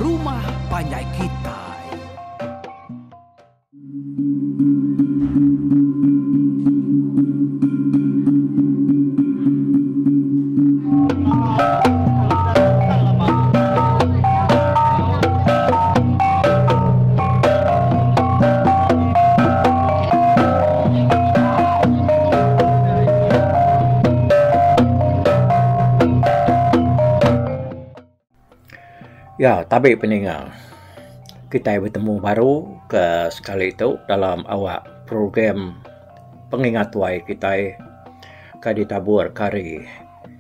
Rumah Panjai Kitai. Ya, tapi pendengar, kita bertemu baru ke sekali itu dalam awak program pengingat tuai kita ditabur kari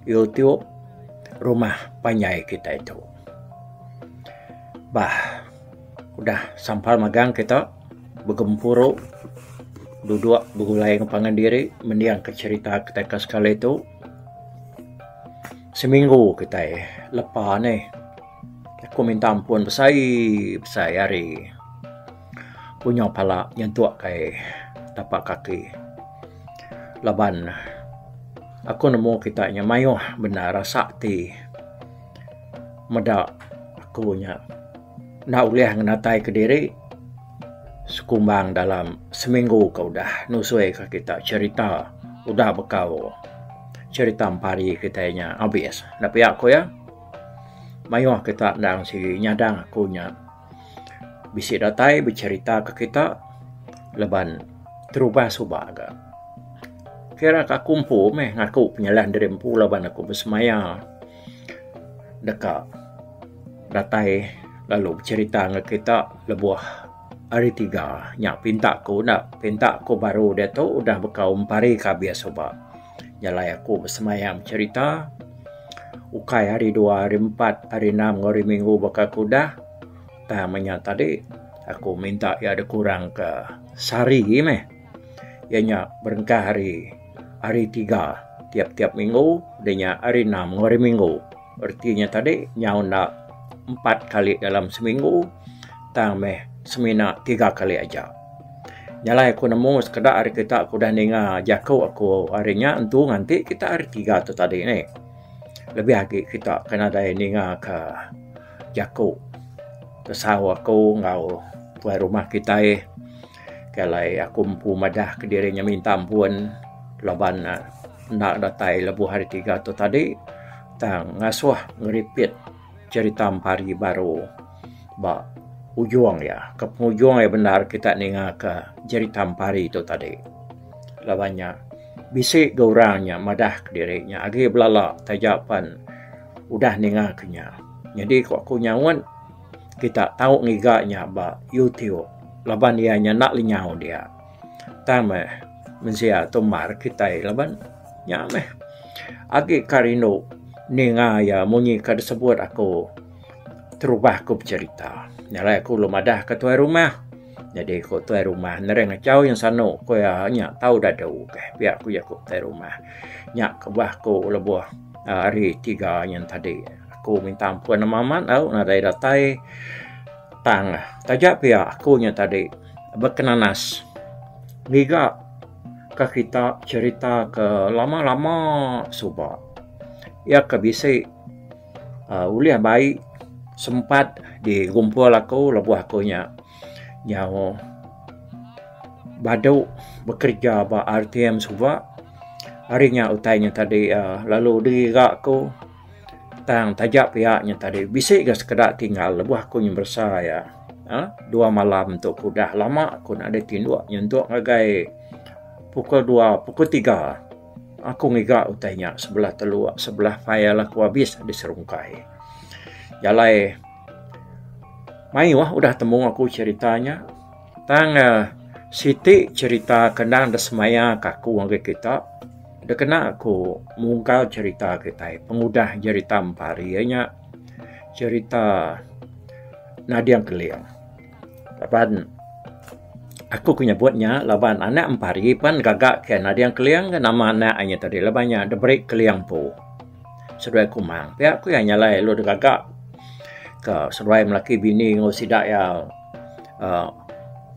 YouTube Rumah Panjai kita itu. Udah sampai magang kita bergempuru duduk bergulai ngepangan diri mendiang ke cerita kita sekali itu. Seminggu kita lepas nih. Aku minta ampun besai hari punya pala nyentuak kai tapak kaki laban aku nemu kitanya mayuh benar rasa ti medak aku nya nak ulih ngenatai ke diri sekumbang dalam seminggu kau dah nusui ke kita cerita udah bekau cerita empari kitanya habis tapi aku ya mayuh kita dang si nyadang aku nya bisi datai bercerita ke kita leban terubah subah agak kira ka kumpu meh ngaku penyalah derempu leban aku bersemaya dekat datai lalu bercerita ke kita lebuah hari 3 nyak pinta aku baru dia tu udah bekau empari kabia subah jalai aku bersemaya bercerita ukai hari 2, hari 4, hari 6, hari minggu bakal kuda. Tamanya tadi aku minta ya ada kurang ke sehari meh. Ianya berengkah hari 3 tiap-tiap minggu, denya hari 6 hari minggu. Artinya tadi nyau nak 4 kali dalam seminggu, tang meh semina 3 kali aja. Nyalai aku nemu sekedar hari kita aku dah ninga jakau aku harinya entu nanti kita hari 3 tu tadi ni. Lebih lagi kita kena ada ninga ke jaku kesau aku ngau tuai rumah kita kalai aku mampu madah ke dirinya minta ampun laban nak datai lebu hari 3 tu tadi tang ngasuh ngeripit cerita empari baru ba ujung ya ke penghujung benar kita ninga ke cerita empari itu tadi labannya bisik gaurangnya madah ke dirinya agi belala tajapan udah ningaknya jadi kok aku nyawan kita tahu ngiganya ba YouTube laban ianya nak linyau dia tame mensia tomar kita laban nyameh agi karino ninga ya munyi kad sebut aku terubah ku cerita nyalai aku lu madah ke tuai rumah jadi ko tuai rumah nereng cau yang sano ko ya nya tahu dah dau ke pihak ku ya ko tuai rumah nya ke bah ko lebuh hari 3 yang tadi aku minta ampun maman au na dai datai tang tajak pihak aku nya tadi berkenanas giga ke kita cerita ke lama-lama suba ya ke bisi uliah baik sempat digumpul aku lebuh aku nya yang badu bekerja ba RTM suba harinya utainya tadi lalu diriga aku tang tajak pihaknya tadi bisik ke sekedar tinggal lebuh aku yang bersaya 2 malam untuk kudah lama aku nak ada tinduk nyentuk ngagai pukul 2 pukul 3 aku ngiga utainya sebelah file aku habis diserungkai jalai mai udah temu aku ceritanya tang Siti cerita kendang desmaya kaku ngge kita de kena aku mungkal cerita kita pengudah cerita empari nya cerita nadiang keliang laban aku punya buatnya laban anak empari pan gagak ke nadiang keliang nama anaknya tadi labannya de break keliang po sedai kumang pihak aku yang nyalai lo de gagak ke seruai melaki bini ngosidak ya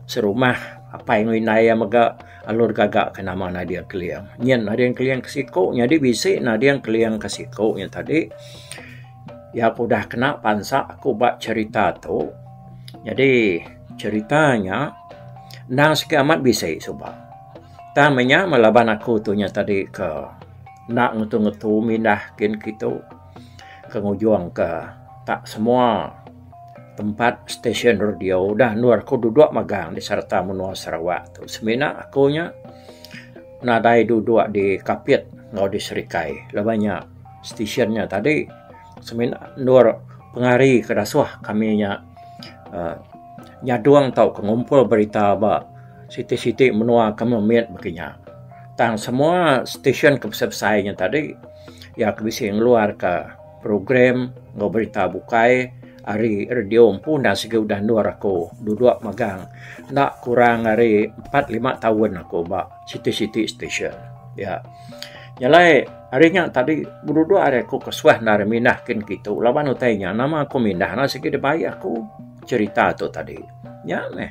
serumah apa yang winai maga alur gagak ke nama nadiang keliang nyen nadiang keliang kesiko nya di bisi nadiang keliang kesiko nya tadi Ya aku dah kena pansa aku buat cerita tu. Jadi ceritanya nang sikit amat bisik sebab. Tamanya melaban aku tu nya tadi ke nak ngetu-ngetu mindahkin kita ke ngujung ke tak semua tempat stesen radio dah nuar aku duduk magang di Serta Menua Sarawak tu. Semina aku nya nadai duduk di Kapit ngau di Serikai. Lebanya stationnya tadi semina nuar pengari ke dasuah kami nya nyaduang tau kengumpul berita ba siti-siti menua kememet begini. Tang semua stesen kepesai-pesainya tadi ya kebisi ngeluar ke program ngau berita bukai hari radio pun dah segi udah nuar aku duduk magang nak kurang hari 4-5 tahun aku ba siti-siti stesen ya. Nyalai harinya tadi berdua hari aku kesuah nari mindahkin gitu lawan utainya nama aku mindah na segi debai aku cerita tu tadi ya meh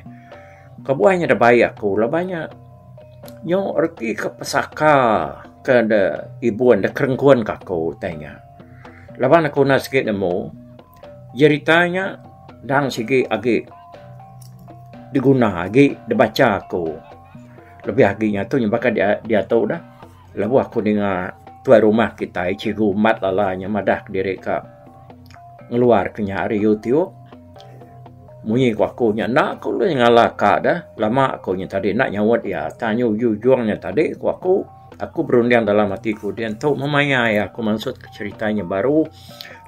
kebuahnya debai aku labanya nyo erti ke pesaka ke de ibuan de kerengkuan kako tanya lawan aku na segi nemu ceritanya dang segi agi diguna agi dibaca aku lebih aginya tu nyebaka dia tahu dah lalu aku dengar tuan rumah kita cikgu mat lalanya madah diri ka ngeluar kenya hari YouTube munyi aku nya nak aku lu ngalaka dah lama aku nya tadi nak nyawat ya tanya jujurnya tadi aku berundang dalam hatiku dia tahu memayai aku maksud ceritanya baru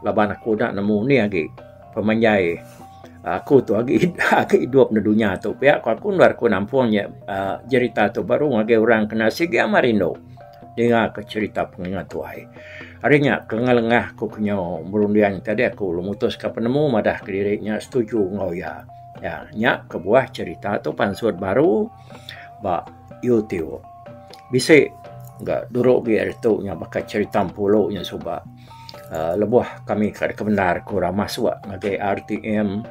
laban aku dah nemu ni lagi pemanjai aku tu lagi hidup di dunia tu pihak aku luar aku nampungnya cerita tu baru lagi orang kena segi amarindo dengar ke cerita pengingat tuai. Harinya kengalengah aku kena berundian tadi aku memutus ke penemu madah ke dirinya setuju ngau ya. Ya, nya kebuah cerita tu pansut baru ba YouTube. Bisa enggak duduk biar tu nya bakal cerita pulau nya sebab lebuh kami ke benar kurang masuk ngagai RTM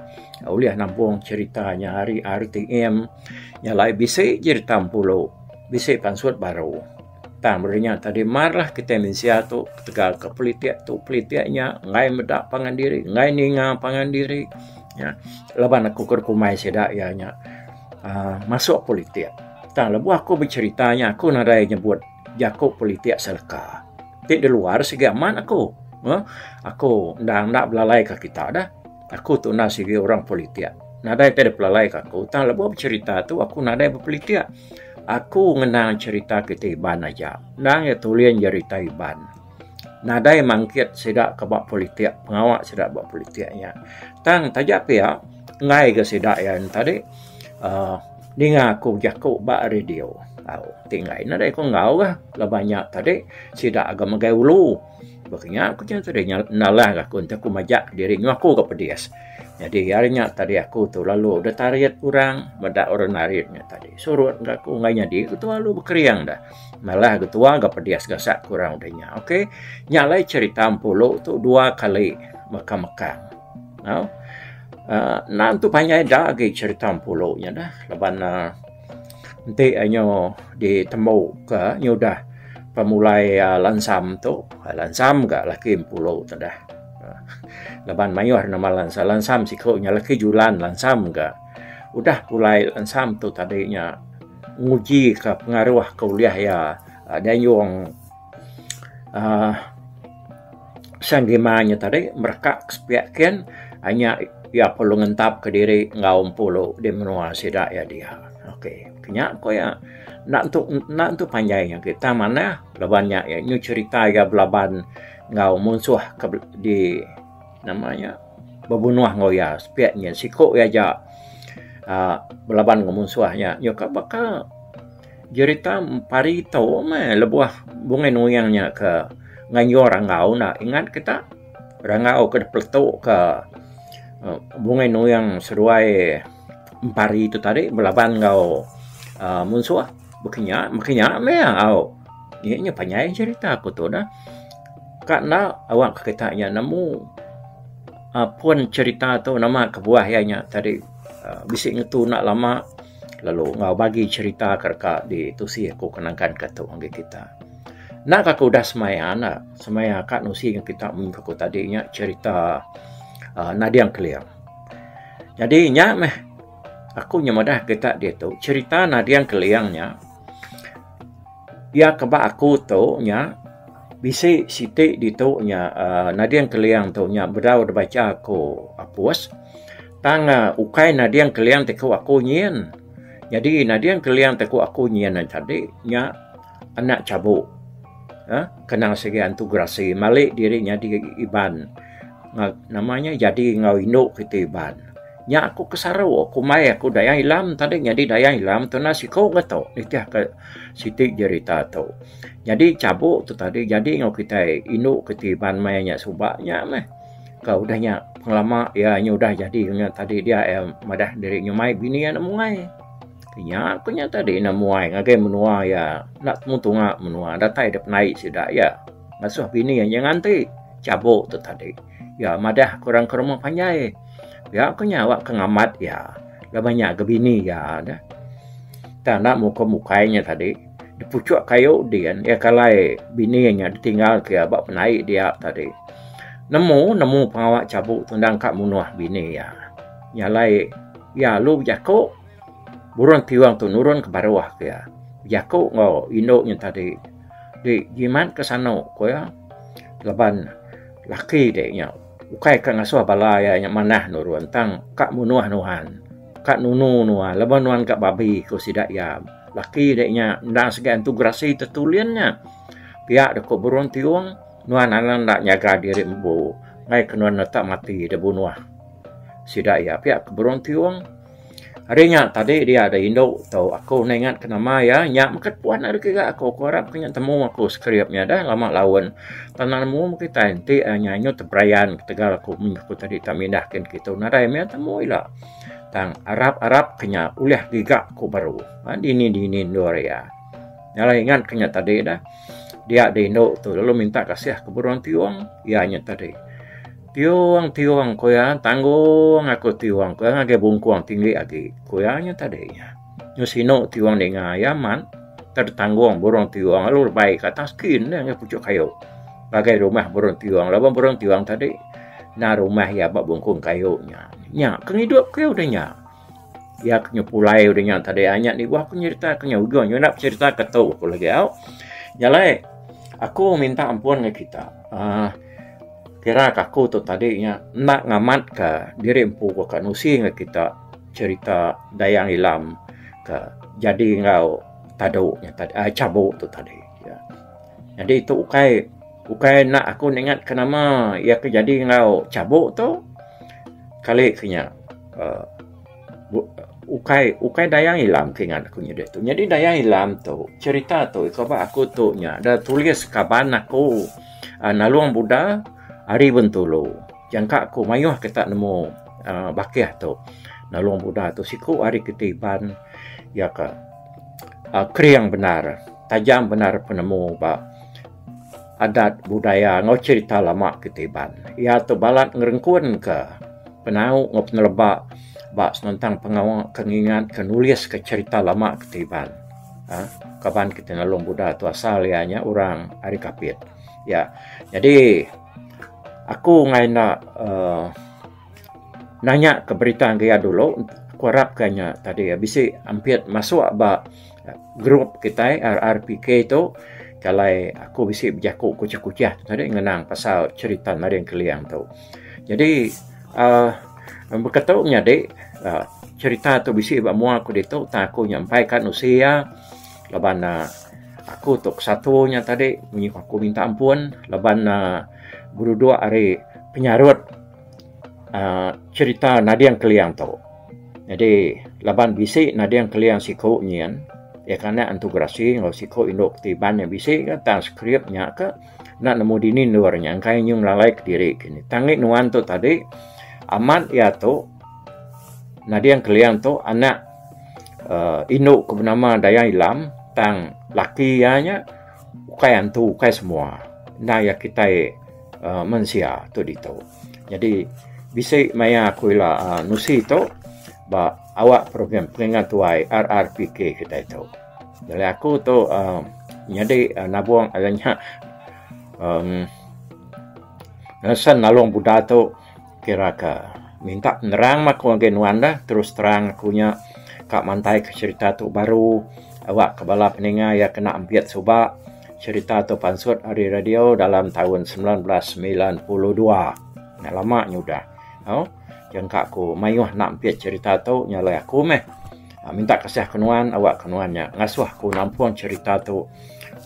uliah nampung ceritanya hari RTM nya lai bisa cerita pulau bisa pansut baru. Berenya tadi marlah kita mensia tu tegal ke pelitiaknya ngai medak pangan diri ngai ninga pangan diri ya laban aku kerkumai sedak ya nya masuk politik lebu aku berceritanya aku nadai nyebut Jakub politik selka di luar segi aman aku ndak belalai ke kita dah aku tu nak segi orang politik nadai tidak belalai ke aku lebu bercerita tu aku nadai berpolitik. Aku ngenang cerita kita Iban aja. Nang ya tulian cerita Iban. Nadai mangkit sedak ke bak politik, pengawak sedak bak politiknya. Tang tajak pia ngai ke sedak yang tadi dengar aku Jakub bak radio. Tinggai nadai ko ngau lah banyak tadi sedak agama gai ulu. Baknya aku jangan tadi nalah aku untuk aku majak diri aku ke pedias. Jadi harinya tadi aku tu lalu udah tariat kurang, beda orang naritnya tadi. Suruh enggak aku nggak nyadi, aku tu lalu berkeriang dah. Malah ketua enggak pedias gasak kurang udahnya. Oke, nyalai cerita pulau tu 2 kali mekang-mekang. Nah tu panjang dah lagi cerita pulau nya dah. Leban nanti anyo ditemu ke nyudah pemulai lansam tu, lansam enggak lagi pulau tu dah. Laban mayor nama lansam sikonya laki julan lansam enggak udah mulai lansam tu tadinya nguji ke pengaruh kuliah ya dan yung sanggimanya tadi mereka kesepiakan hanya ya perlu ngentap ke diri ngaum pulau di menua sedak ya dia. Oke, kenya ko ya nak untuk panjangnya kita mana labannya ya ini cerita ya belaban ngau musuh di namanya bebunuh ngau ya sepiaknya siko ya ja belaban ngau musuhnya nyoka bakal cerita pari tau lebuah bunga nuyangnya ke nganyor ngau na ingat kita rangau ke peletuk ke bunga nuyang seruai pari itu tadi belaban ngau musuh makanya au ini panjang cerita aku tu dah karena awak ketanya namu pun cerita tu nama kebuahnya tadi bisik ngetu nak lama lalu ngau bagi cerita kerka di tusi aku kenangkan kata orang kita nak aku dah semaya kat nusi yang kita aku tadinya cerita Nadiang Keliang. Jadi aku nyamadah kita dia tu cerita Nadiang Keliangnya. Ya keba aku tu bisi sitik di tu Nadiang Keliang tu berdau baca aku apuas. Tang ukai Nadiang Keliang teku aku nyen. Jadi Nadiang Keliang teku aku nyen tadi anak cabuk. Kenang segi antugrasi malik dirinya di Iban. Namanya jadi ngau induk kita Iban. Aku kesaru aku mai aku daya ilam tadi jadi daya ilam tu nasi kau gato nitiah ke sitik cerita tu. Jadi cabuk tu tadi jadi ngau kita induk kita Iban mayanya subaknya kau udahnya pengalaman ya udah jadi tadi dia madah diri nyumai bini yang mungai aku tadi namuai ngagai menua ya nak mutunga menua datai dap naik sidak ya ngasuh bini yang nganti cabuk tu tadi ya madah kurang kerumah panjai ya aku awak kengamat ya lah banyak ke bini ya dah tak nak muka-mukanya tadi dipucuk kayu dia ya kalai bini yang ditinggal ke abak penaik dia tadi nemu pengawak cabuk tundang kak munuah bini ya nyalai ya lu jako burung tiwang tu nurun ke bawah ya jako ngau induknya tadi di jiman ke sana ko ya leban laki deknya ukai ka ngasuh balaya nya manah nurun tang kak munuah nuhan kak nunu nuah leban nuan kak babi ko sidak ya laki deknya ndang segan tugrasi tetuliannya pihak deko burung tiwang nuan alang nak nyaga diri mbu ngai kenuan tak mati de bunuah sidak ya pihak keburung tiwang harinya tadi dia ada induk tau aku nengat ke nama ya nyak makat puan ada ke aku harap kenya temu aku skripnya dah lama lawan tananmu kita enti nyanyo tebrayan tegal aku minggu tadi tak mindahkan kita narai me temu ila tang Arab kenya ulah gigak ku baru dini dore ya nyala ingat kenya tadi dah dia ada induk tu lalu minta kasih ke burung tiwang ya nya tadi tiwang ko ya tanggung aku tiwang ko ngage bungkuang tinggi agi ko ya nya tadi nya nyusino tiwang dengan yaman tertanggung burung tiwang lalu baik atas skin yang pucuk kayu bagai rumah burung tiwang lawan burung tiwang tadi na rumah ya bak bungkung kayunya kengidup kayu denya ya nyepulai udahnya tadi hanya ni wah aku cerita ugon nak cerita ketu aku lagi nyalai aku minta ampun ke kita. Kira aku tu tadinya nak ngamat ke diri empu ke nusi ke kita cerita dayang ilam ke jadi ngau taduknya tadi cabuk tu tadi. Ya. Jadi itu ukai nak aku ingat ke nama ya ke jadi ngau cabuk tu kali kenya ukai dayang ilam keingat aku nyedek tu. Jadi dayang ilam tu cerita tu kaba aku tu nya dah tulis kaban aku naluang Buddha hari bentulu. Jangka aku mayuh kita nemu bakiah tu naluang Buddha tu siku hari ketiban ya ke kriang benar tajam benar penemu ba adat budaya ngau cerita lama ketiban. Ya tu balat ngerengkun ke penau ngau penelebak bak tentang pengawal kengingat kenulis ke cerita lama ketiban. Kaban kita nalung Buddha tu asalnya orang hari kapit. Ya, jadi aku ngai nak nanya ke berita gaya dulu. Aku harap kanya tadi ya bisa hampir masuk bak grup kita RRPK itu. Kalau aku bisa berjakuk kucah-kucah tadi ngenang pasal cerita Nadiang Keliang tu. Jadi berkataunya dek cerita tu bisi bamua aku ditu tak aku nyampaikan usia leban aku tok satunya tadi aku minta ampun leban berdua hari penyarut cerita Nadiang Keliang tu. Jadi leban bisi Nadiang Keliang siku nyian ya karena antugrasi ngau siku induk tiban yang bisi kan transkripnya ke nak nemu dini luarnya angkai nyung lalai ke diri kini tangi nuan tu tadi amat ya tu Nadiang Keliang tu anak induk ke bernama Dayang Ilam tang laki nya ukai antu ukai semua nah ya kita mensia tu ditu. Jadi bisa maya aku ila nusi tu awak program peringat tuai RRPK kita itu. Jadi aku tu Jadi nabuang adanya nasan nalong Buddha tu kira ka minta penerang mak ko genuanda terus terang akunya kak mantai ke cerita tu baru awak kebala peninga ya kena ampiat suba cerita tu pansut hari radio dalam tahun 1992. Nak lama nyudah. Oh, yang kak ku mayuh nak ampiat cerita tu nyalai aku meh. Minta kasih kenuan awak kenuannya ngasuh ku nampuang cerita tu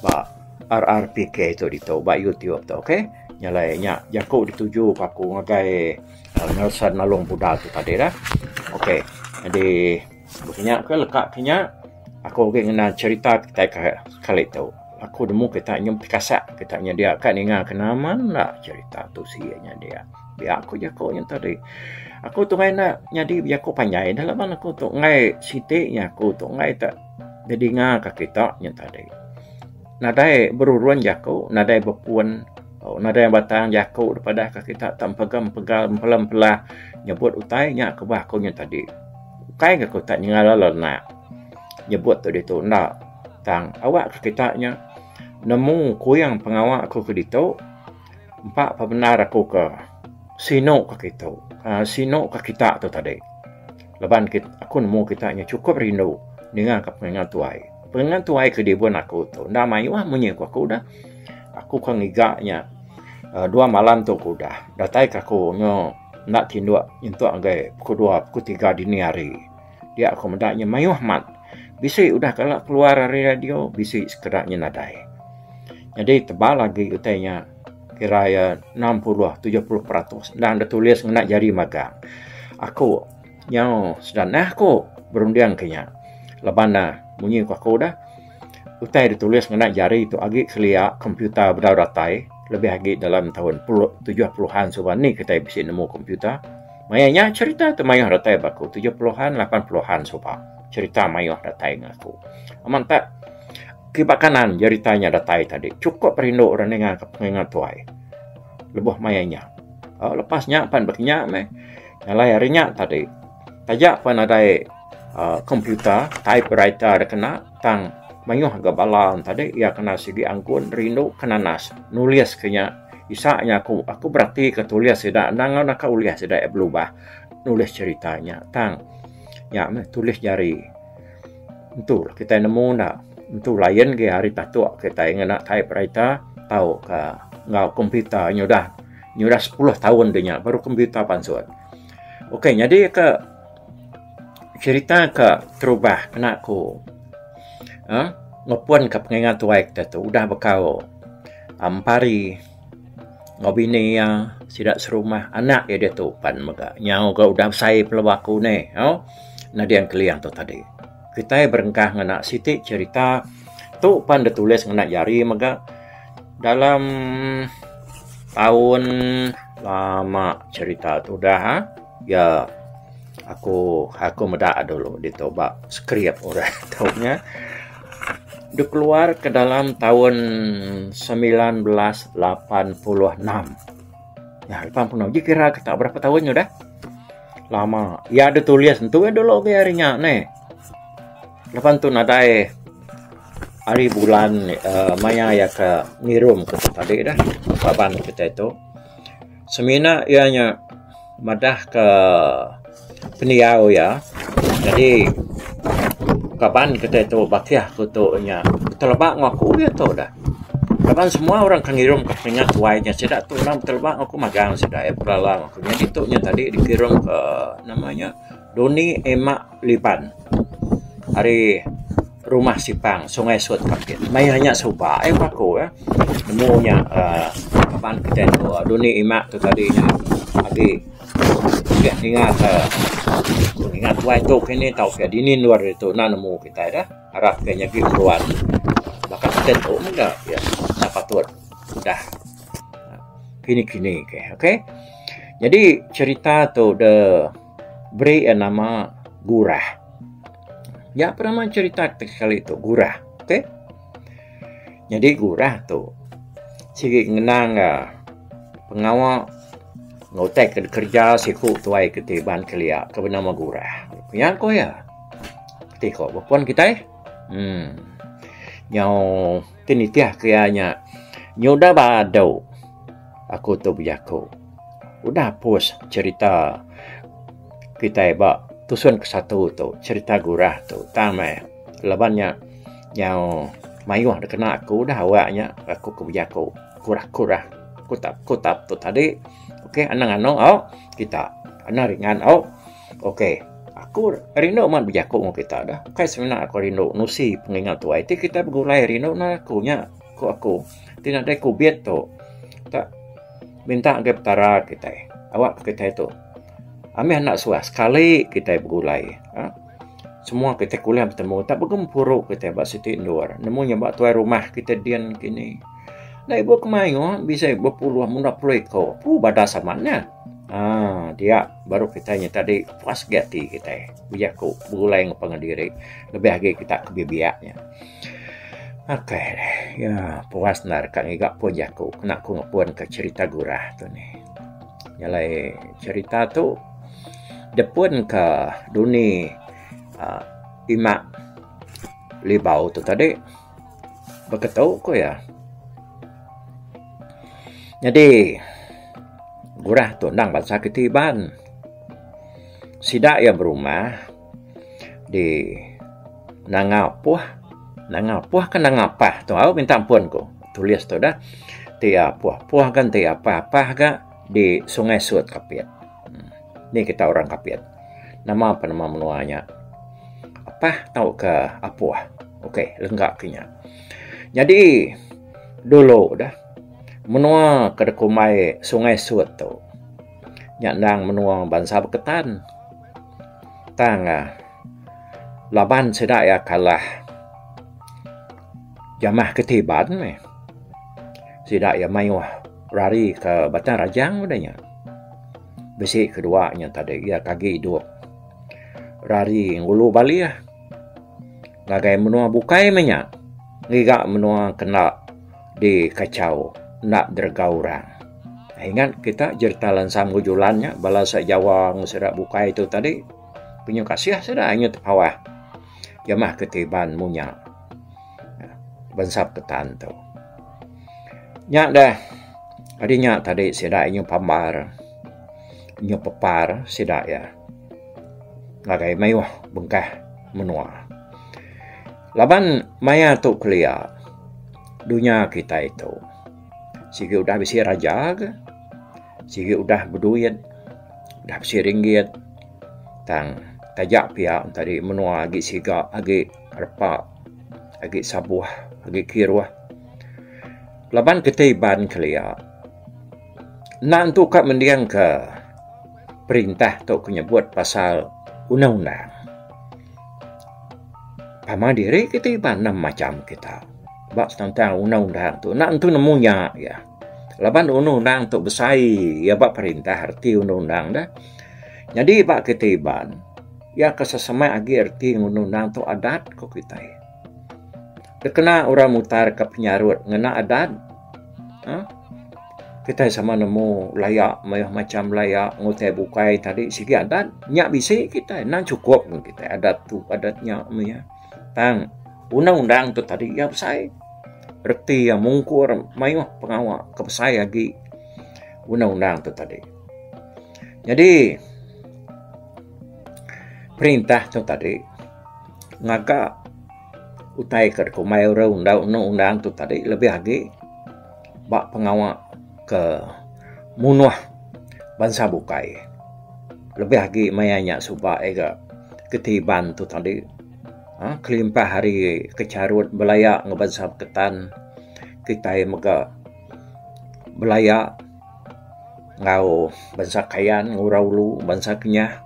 ba RRPK itu di tu ba YouTube tu, okey? Nyalai nya jaku dituju aku ngagai Nelson Nalong Buddha tu tadi dah. Okey. Jadi begini ke lekak kenya aku ngena cerita kita kali tu. Aku demu kita nyum pikasak kita nya dia kan ingat kenaman nak cerita tu sianya dia. Biar aku jaku yang tadi. Aku tu ngai nak nyadi biar aku panjai dalam mana aku tu ngai sitiknya aku tu ngai tak jadi ngah ke kita yang tadi. Nadai beruruan jaku, nadai berpuan, nadai batang jaku daripada ke kita tak pegang pelan-pelan nyebut utainya ke bah aku yang tadi. Kai ke aku tak nyala nak nyebut tu itu nak tang awak ke kita nya nemu kuyang pengawak aku ke ditu empat benar aku ke sino ke kita. Sino ke kita tu tadi. Leban aku nemu kita nya cukup rindu dengan kepengan tuai. Pengan tuai ke dibun aku tu. Dah mayuah munyi aku dah. Aku kan igaknya 2 malam tu aku dah. Datai aku nyo nak tinduk untuk agai pukul 2 pukul 3 dini hari. Dia aku mendaknya mayuah mat. Bisik udah kalau keluar dari radio bisik sekedaknya nadai. Jadi tebal lagi utainya kira 60-70% dan ada tulis nak jari magang. Aku yang sedang aku berundian kenya. Lebana bunyi aku dah. Utai ditulis nak jari itu agi kelia komputer berdaudatai lebih lagi dalam tahun 70-an suban ni kita bisa nemu komputer. Mayanya cerita tu mayah datai baku 70-an 80-an suban. Cerita mayah datai ngaku. Aman tak kibakanan ceritanya datai tadi cukup rindu orang dengan kepengen tuai lebuh mayanya lepasnya pan berkenyak meh nyalai harinya tadi tajak pan ada komputer typewriter ada kena tang mayuh gabalan tadi ia kena segi angkun rindu kena nas nulis kenya isaknya aku berarti ketulis tidak nangan nak uliah tidak berubah nulis ceritanya tang ya meh tulis jari itu kita nemu nak untuk lain ke hari tatuk kita ingin nak typewriter tahu ke ngau komputer nyudah 10 tahun dia baru komputer pansut. Okey, jadi ke cerita ke terubah kena aku ngapuan ke pengingat tuai kita tu udah bekau ampari ngobini ya sidak serumah anak ya dia tu pan mega nyau ke udah sai pelawaku ni nah dia yang keliang tu tadi. Kita berengkah ngena sitik cerita tu pan ditulis ngena jari mega dalam tahun lama cerita tu dah ya aku medak dulu ditoba skrip orang tahunnya dia keluar ke dalam tahun 1986 ya 86 je kira kita berapa tahunnya dah lama ya ada tulis tentu dulu ke harinya nih lepas tu nadai hari bulan maya ya ke ngirum ke tadi dah papan kita itu semina ianya madah ke peniau ya jadi kapan kita itu bakiah kutunya terlebak ngaku ya tu dah kapan semua orang kan ngirum ke pengat tuainya sedak tu nam terlebak aku magang sedak April lah aku jadi tu nya tadi dikirim ke namanya Doni Emak Lipan hari rumah Sipang Sungai Sud Kapit mayanya suba aku ya nemunya kapan kita itu Doni Emak tu tadinya lagi ingat wae tu kini tahu ke dini luar itu nemu kita dah harap kayaknya gitu luar bahkan kita tu enggak ya apa tuh udah kini ke oke jadi cerita tu the beri nama Gurah ya pernah cerita kali itu Gurah oke jadi Gurah tu sigi ngenang pengawal ngotek kerja siku tuai ketiban kelia ke bernama Gurah. Yang ko ya. Ketika bukan kita Nyau tinitiah kayaknya nyudah badau aku tu berjaku. Udah hapus cerita kita bak tusun ke satu tu cerita gurah tu tamai labannya yang mayuh dah kena aku dah awaknya aku ke berjaku kurah-kurah kutap tu tadi. Okey anang-anang kita anak ringan okey aku rindu man berjaku dengan kita dah. Kai sebenarnya aku rindu nusi pengingat tu itu kita bergulai rindu na aku nya aku tidak ada kubiet tu tak minta ke petara kita awak kita itu amih anak suas sekali kita bergulai semua kita kuliah bertemu tak bergempuruk kita bak siti indoor nemunya bak tuai rumah kita dian kini nah ibu kemayu bisa berpuluh mudah puluh ekor badas samannya dia baru kita tadi puas gati kita bijaku bergulai dengan pengendiri lebih lagi kita kebibiaknya. Okey, ya puas nar kak ngigak pun jaku kena ku ngapun ke cerita gurah tu ni. Nyalai cerita tu depun ke duni imak libau tu tadi berketau ko ya. Jadi gurah tu nang bahasa ketiban sidak yang berumah di nangapuh kan nangapah tu aku minta ampun ko tulis tu dah tia puah kan tia apa ga di Sungai Suat Kapiat. Ni kita orang Kapiat. Nama apa nama menuanya? Apa tahu ke apuah? Okey, lenggak kenya. Jadi dulu dah menua ke dekumai Sungai Suat tu. Nyandang menua bangsa Beketan. Tanga laban sedak ya kalah jamah ketiban sidak ya mayu rari ke Batan Rajang udahnya. Besi keduanya tadi ya kaki hidup rari ngulu Bali ya. Lagai menua bukai menyak ngiga menua kena di kacau nak dergaurang. Ingat kita jertalan sam gujulannya balasa Jawa nguserak bukai itu tadi punya kasih sudah hanya terpawah jamah ketiban munya bensap ketan tu. Nyak dah. Adinya tadi sedak inyo pambar. Inyo pepar sedak ya. Lagai mayuh bengkah menua. Laban maya tu kelia. Dunia kita itu. Sigi udah bisi raja ke? Sigi udah berduit. Udah bisi ringgit. Tang tajak pihak tadi menua agi siga agi repak. Agi sabuah. Agi kirwah. Laban ketiban kelia. Nak tu kat mendiang ke perintah tu menyebut pasal undang-undang. Pama diri ketiban enam macam kita. Bak tentang undang-undang tu. Nak tu nemunya ya. Laban undang-undang tu besai ya bak perintah arti undang-undang dah. Jadi bak ketiban ya kesesama agi arti undang-undang tu adat kok kita ya. Kena orang mutar ke penyarut ngena adat. Kita sama nemu layak macam layak ngotai bukai tadi segi adat nyak bisi kita nan cukup kita adat tu adatnya ya. Tang undang-undang tu tadi ya besai. Reti yang mungkur mayuh pengawal ke besai lagi undang-undang tu tadi. Jadi perintah tu tadi ngagak utai ke kumai undang-undang tu tadi lebih lagi bak pengawal ke munuh bangsa bukai lebih lagi mayanya subak ega ketiban tu tadi kelimpah hari kecarut belayak ngebangsa ketan kita mega belayak ngau bangsa kayan nguraulu bangsa kenyah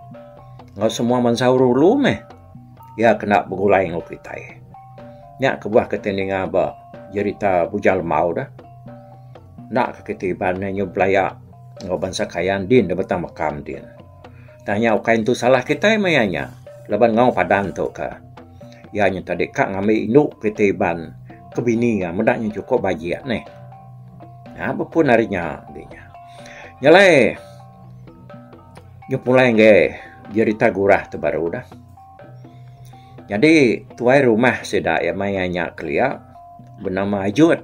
ngau semua bangsa urulu ya kena begulai ngau kita nyak kebuah ketendinga ba cerita bujal mau dah nak keketiban nyo belaya ngau bangsa kayan din da betang makam din tanya ukain tu salah kita mayanya laban ngau padan tu ka ya nya tadi kak ngambil induk ketiban kebini ya mendaknya cukup bajiak nih apapun harinya dinya nyalai nyo mulai nge cerita gurah tu baru dah. Jadi tuai rumah sedak ya mayanya kelia bernama Ajut.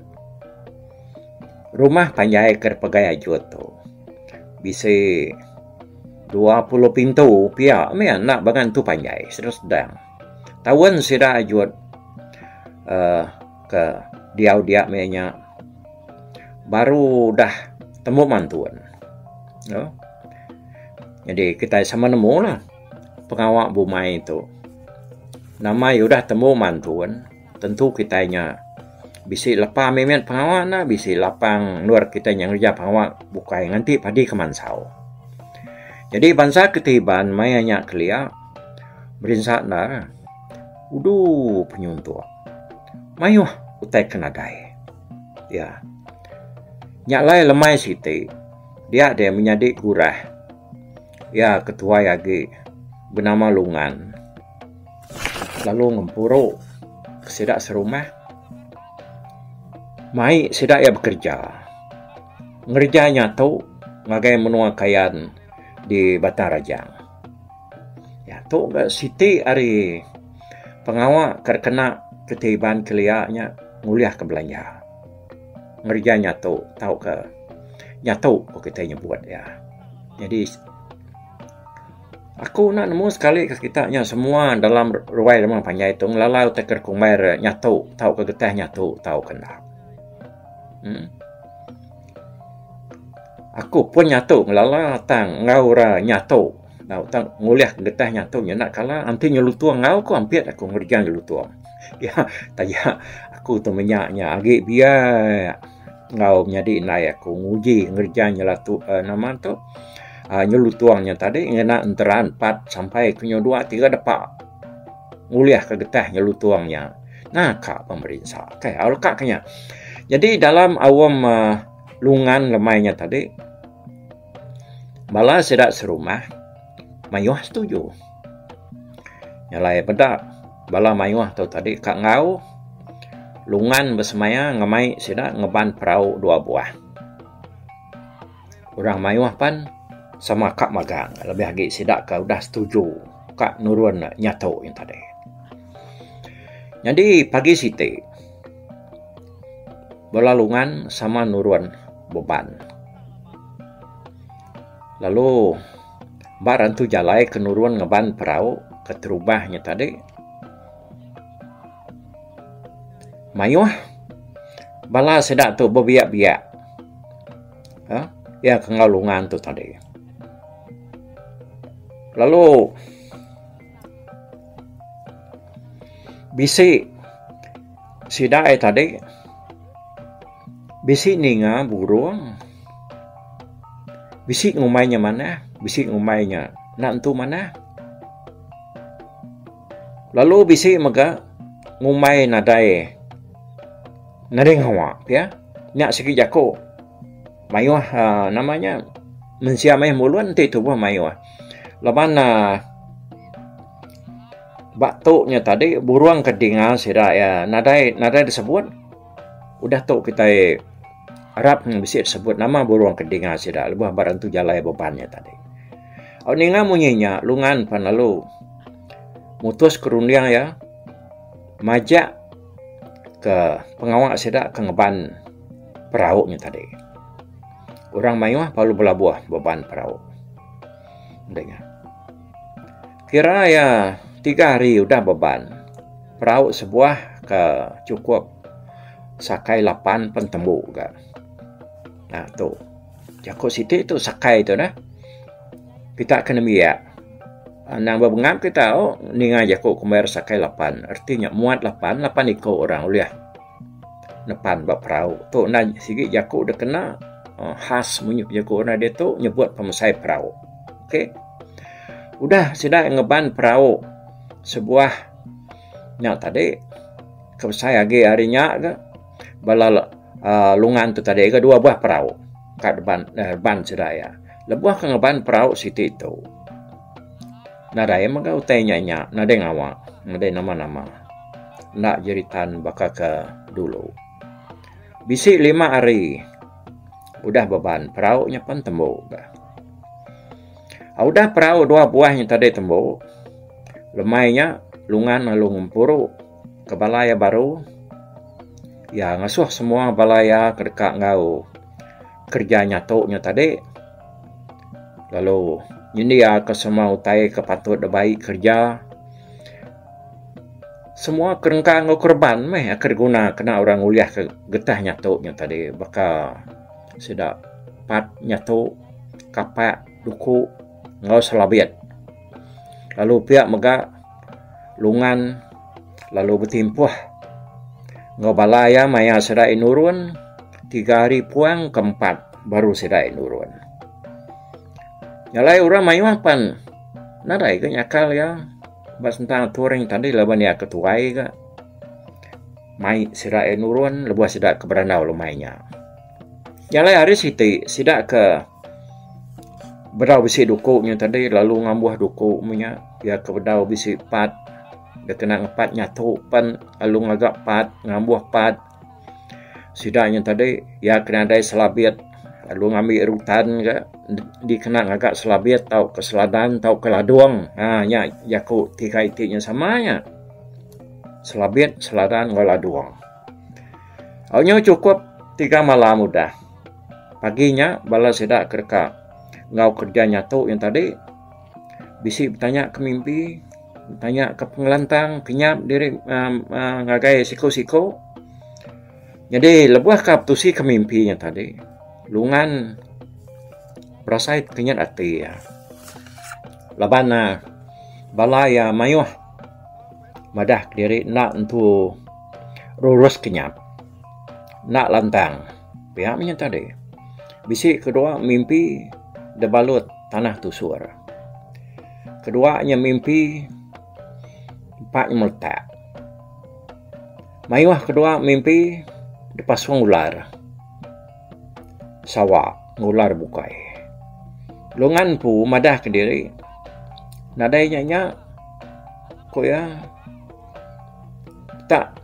Rumah panjai kerpagai Ajut tu. Bisa 20 pintu pihak nak bangan tu panjai sedang. Tahun sida Ajut ke dia menya baru dah temu mantuan. No? Jadi kita sama nemu lah pengawak bumai itu. Nama udah temu mantuan. Tentu kitanya bisi lepas memen pengawak na bisi lapang luar kita yang kerja pengawak bukai nanti padi kemansau. Jadi bangsa ketiban mayanya kelia berinsak na udu penyuntuk. Mayuh utai kenadai. Ya. Nyaklai lemai siti. Dia menjadi gurah. Ya ketua yagi bernama Lungan. Lalu ngempuro sidak serumah. Mai sidak ya bekerja. Ngerjanya tu ngagai menua kayan di Batarajang. Ya tu siti ari pengawak terkena ketiban keliaknya nguliah ke belanja. Ngerjanya tu tahu ke nyatu kok kita nyebut ya. Jadi aku nak nemu sekali ke kitanya semua dalam ruai memang panjai tu ngelalau teker kumai nyatu tahu ke getah nyatu tahu kena. Aku pun nyatu ngelalau tang ngaura nyatu tahu tang nguliah getah nyatu nya nak kala anti nyelutuang ngau ko ampiat aku ngerjan nyelutuang. Ya tanya aku tu menyaknya agi biar ngau menjadi naik aku nguji ngerjanya lah tu nama tu nyelutuangnya tadi ngena enteran 4 sampai ke 2 3 depak nguliah ke getah nyelutuangnya nah kak pemerintah kayak awal kaknya. Jadi dalam awam lungan lemainya tadi bala sedak serumah mayuh setuju nyalai bedak bala mayuh tu tadi kak ngau lungan bersemaya ngamai sida ngeban perahu 2 buah. Orang mayuh pan sama kak magang lebih lagi sida ka udah setuju kak nurun nyato yang tadi. Jadi pagi siti bola lungan sama nurun beban. Lalu baran tu jalai ke nurun ngeban perahu keterubahnya tadi. Mayuh bala sedak tu berbiak-biak. Ya kengalungan tu tadi. Lalu bisi sidai tadi bisi ninga burung. Bisi ngumainya mana? Bisi ngumainya nak entu mana? Lalu bisi mega ngumai nadai naring hawa ya nyak sikit jako mayuh namanya mensiamai muluan ti tubuh mayuh laban batuknya tadi buruang kedinga sida ya nadai disebut udah tu kita Arab bisa disebut nama buruang kedinga sida lebih baran tu jalai bebannya tadi ninga munyinya lungan pan lalu mutus kerundiang ya majak ke pengawak sedak ke ngeban perahunya tadi. Orang mayuh perlu belabuh beban perahu. Dengar. Kira ya 3 hari udah beban. Perahu sebuah ke cukup sakai 8 pentembu kan. Nah tu. Jako siti tu sakai tu nah. Kita kena miak. Nang babengam kita ninga jako kumer sakai 8 artinya muat 8 iko orang uliah nepan ba perahu tu na sigi jako dah kena khas munyuk jako na dia tu nyebut pemesai perahu. Okey udah sudah ngeban perahu sebuah nyak tadi kepesai agi harinya ke bala lungan tu tadi ke 2 buah perahu kat ban sedaya lebuh ke ngeban perahu siti tu. Nadai maka utai nyanya, nadai ngawa, nadai nama-nama. Nak jeritan baka ke dulu. Bisi 5 hari. Udah beban, perahunya pun tembok. Udah perahu 2 buahnya tadi tembok. Lemainya lungan lalu ngumpuru ke balaya baru. Ya ngasuh semua balaya kedekak ngau kerja nyatuknya tadi. Lalu ini ya ke semua utai kepatut baik kerja. Semua kerengka ngau korban meh akan guna kena orang uliah ke getah nyatuknya tadi. Baka sidak pat nyatuk kapak duku ngau selabit. Lalu pihak megak lungan lalu bertimpuh ngau balaya maya sedai nurun 3 hari puang keempat baru sedai nurun. Nyalai orang mayuah pan nadai ke nyakal ya bas tentang touring tadi laban ya ketuai ke mai sedai nurun lebuah sedak ke berandau lumainya. Nyalai hari siti sedak ke bedau bisi dukuknya tadi lalu ngambuh dukuknya ya ke bedau bisi pat dia kena ngepat nyatu pan lalu ngagak pat ngambuh pat sidaknya tadi ya kena ada selabit lalu ngambil rutan ke dikena ngagak selabit tau ke seladan tau ke laduang nya yaku tiga itiknya samanya selabit seladan ngau laduang awalnya cukup 3 malam udah paginya bala sedak kerka ngau kerja nyatu yang tadi bisi bertanya ke mimpi tanya ke pengelantang kenyap diri ngagai siko-siko. Jadi lebuah kaptusi ke mimpinya tadi. Lungan berasait kenyat hati ya. Labana balaya mayuh madah diri nak untuk lurus kenyap. Nak lantang. Pihaknya tadi. Bisi kedua mimpi debalut tanah tusur. Keduanya mimpi empatnya meletak. Mayuah kedua mimpi dipasung ular. Sawak ngular bukai. Lungan pu madah ke diri. Nadainya nya ko ya tak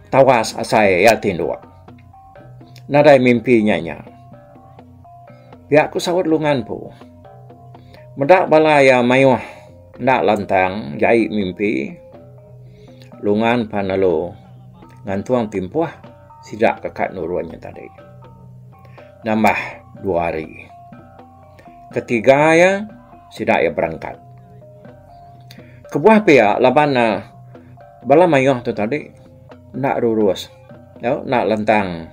tawas asai ya tindua. Nadai mimpinya nya. Pihak ku sawat lungan pu. Medak balaya mayuah nak lantang jai mimpi lungan panalo ngantuang timpuah sidak kekat nuruannya tadi nambah 2 hari ketiga ya sidak ya berangkat kebuah pihak labana bala mayuah tu tadi nak lurus ya nak lantang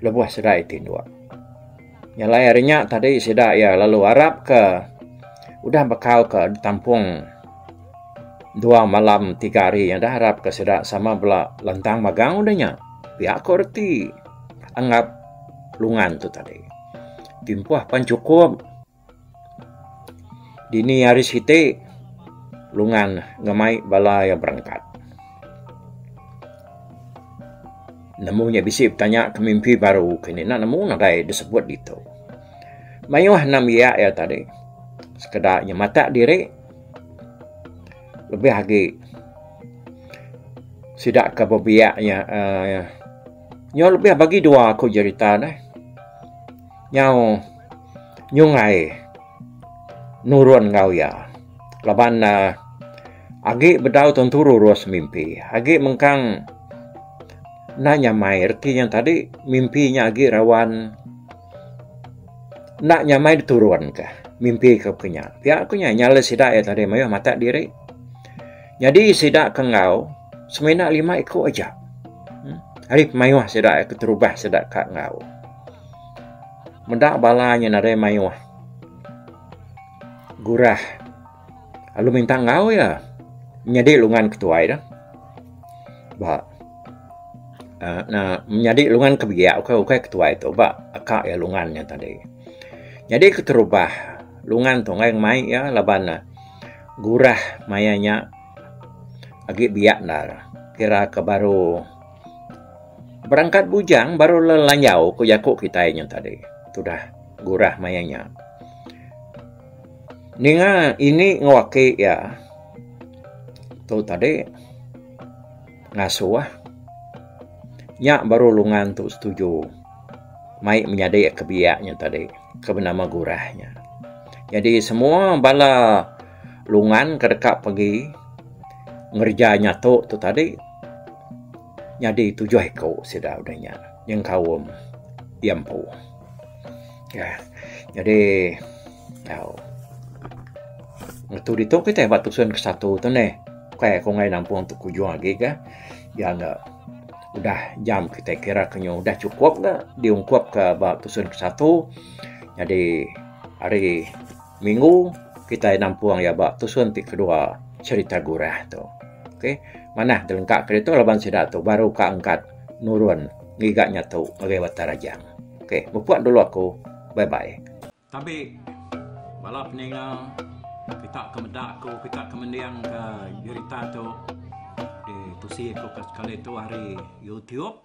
lebuah sidak tindua nyalai harinya tadi sidak ya lalu harap ke udah bakal ke tampung 2 malam 3 hari yang dah harap ke sedak sama bela lantang magang udahnya pihak korti anggap lungan tu tadi timpuah pan cukup dini hari siti lungan ngamai bala yang berangkat namunya bisi bertanya ke mimpi baru kini nak namu nadai disebut itu mayuah nam ya tadi sekedarnya mata diri lebih lagi sidak ke bebiaknya nyo lebih bagi 2 aku cerita dah nyau nyungai nurun ngau ya laban agi bedau tenturu ruas mimpi agi mengkang nanya mai reti yang tadi mimpinya agi rawan nak nyamai diturun ke mimpi ke kenya pihak kunya nyala sidak ya tadi mayuh mata diri jadi sidak ke ngau semena 5 ekor aja hari mayuh sidak keterubah sidak kat ngau mendak balanya nare mayuh gurah lalu minta ngau ya menjadi lungan ketuai dah ba menjadi lungan kebiak ukai ketuai itu ba akak ya lungannya tadi jadi keterubah lungan tu ngai mai ya labana gurah mayanya agi biak nar kira ke baru berangkat bujang baru lelanyau ku yakuk kitanya tadi sudah gurah mayanya ninga ini ngwaki ya tu tadi ngasuh nya baru lungan tu setuju mai menyadai kebiaknya tadi kebenama gurahnya. Jadi semua bala lungan kedekak pergi ngerjanya tu tadi Jadi 7 ekor sudah udahnya yang kawum Yampu. Ya. Jadi tu dito kita buat tusun ke satu tu nih. Kayak kau ngai nampung untuk kujung lagi ke. Yang udah jam kita kira kenyo udah cukup nggak diungkap ke buat tusun ke satu. Jadi hari Minggu kita nampung ya buat tusun kedua cerita gurah tu. Okey, mana delengkap ke itu laban sidak tu baru ka angkat nurun ngigaknya tu bagai watarajang. Okey, buat dulu aku. Bye bye. Tapi balap ni kita kemedak ko kita kemendiang ke cerita tu di tusi ko sekali tu hari YouTube.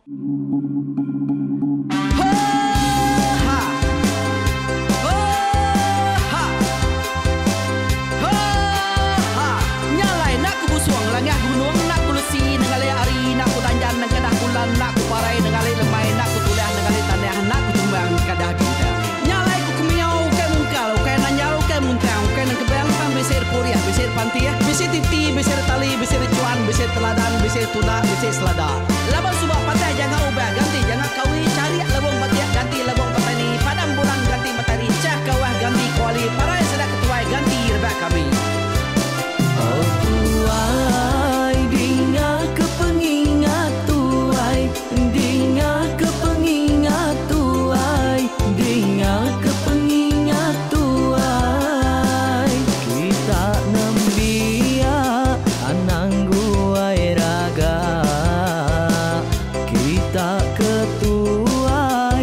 Nyalai nak ku busuang langah gunung nak ku lesi nengalai ari nak ku tanjan nang kadah bulan nak ku parai nengalai lemai nak ku tulah nengalai tanah nak ku tumbang kadah bintang. Nyalai ku kumiau ke mungkal ke nanyau ke muntang ke nang kebang pang besir puriah besir pantiah besir titi besir tali besir cuan besir teladan besir tuna besir selada. Laban subah patai jangan ubah ganti jangan kawi cari labung patiah ganti labung petani padam bulan ganti matahari cah kawah ganti kuali parai sedak ketuai ganti rebak kami. Oh tuai, dinga kepengingat tuai, dinga kepengingat tuai, dinga kepengingat tuai. Kita nembia anang guai raga, kita ketuai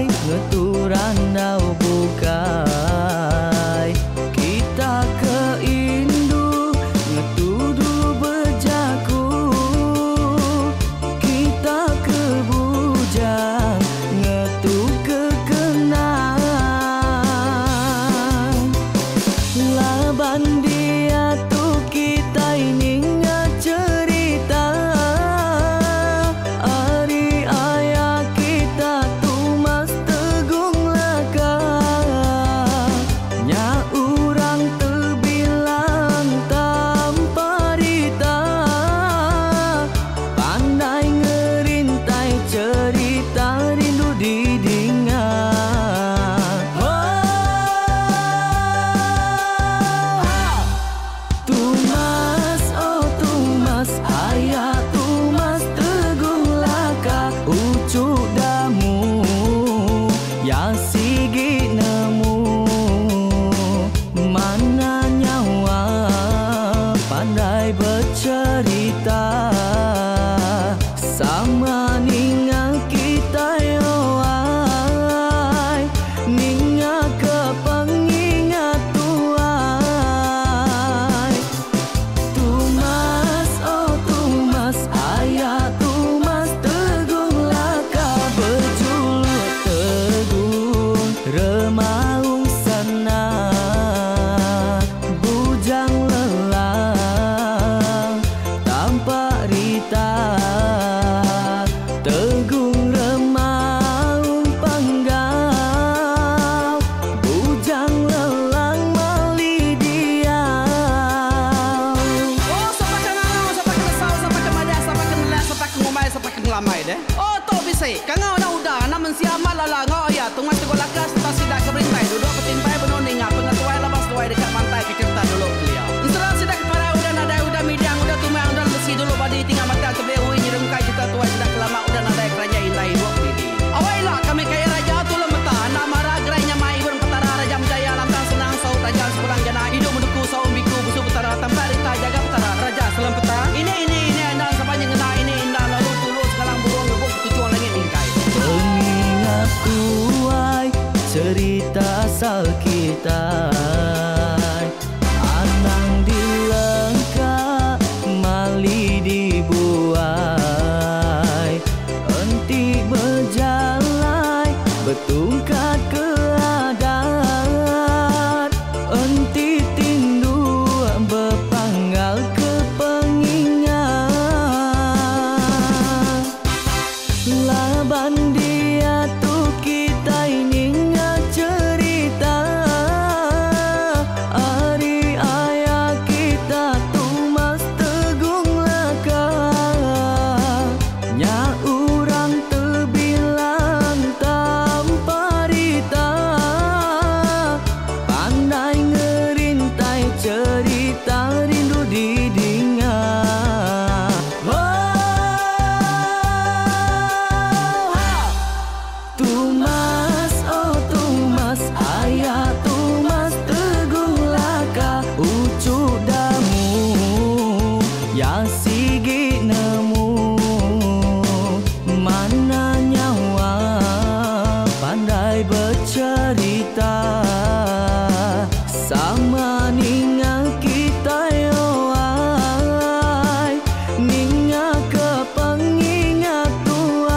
sama ninga kita yo ai, ninga ke pengingat tuai.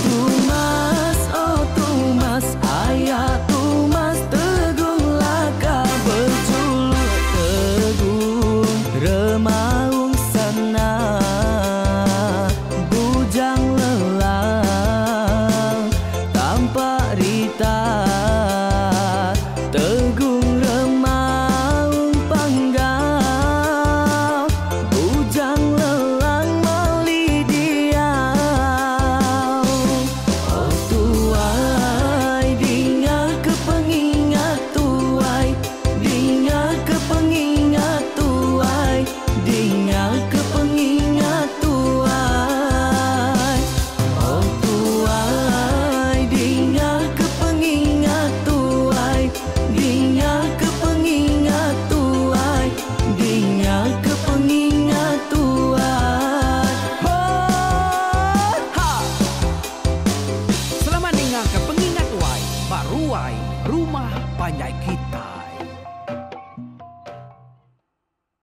Tumas oh tumas ayah tumas tegung laka berjuluk tegung remaung sana bujang lelang tanpa rita tegung remaung panggang bujang lelang mali diau. Oh tuai dinga ke pengingat tuai, dinga ke pengingat tuai, dinga ke pengingat tuai. Oh tuai dinga ke pengingat tuai, dinga ke pengingat tuai, dinga ke pengingat tuai. Oh, ha. Selamat dengar ke pengingat wai, baruai rumah panjai kita.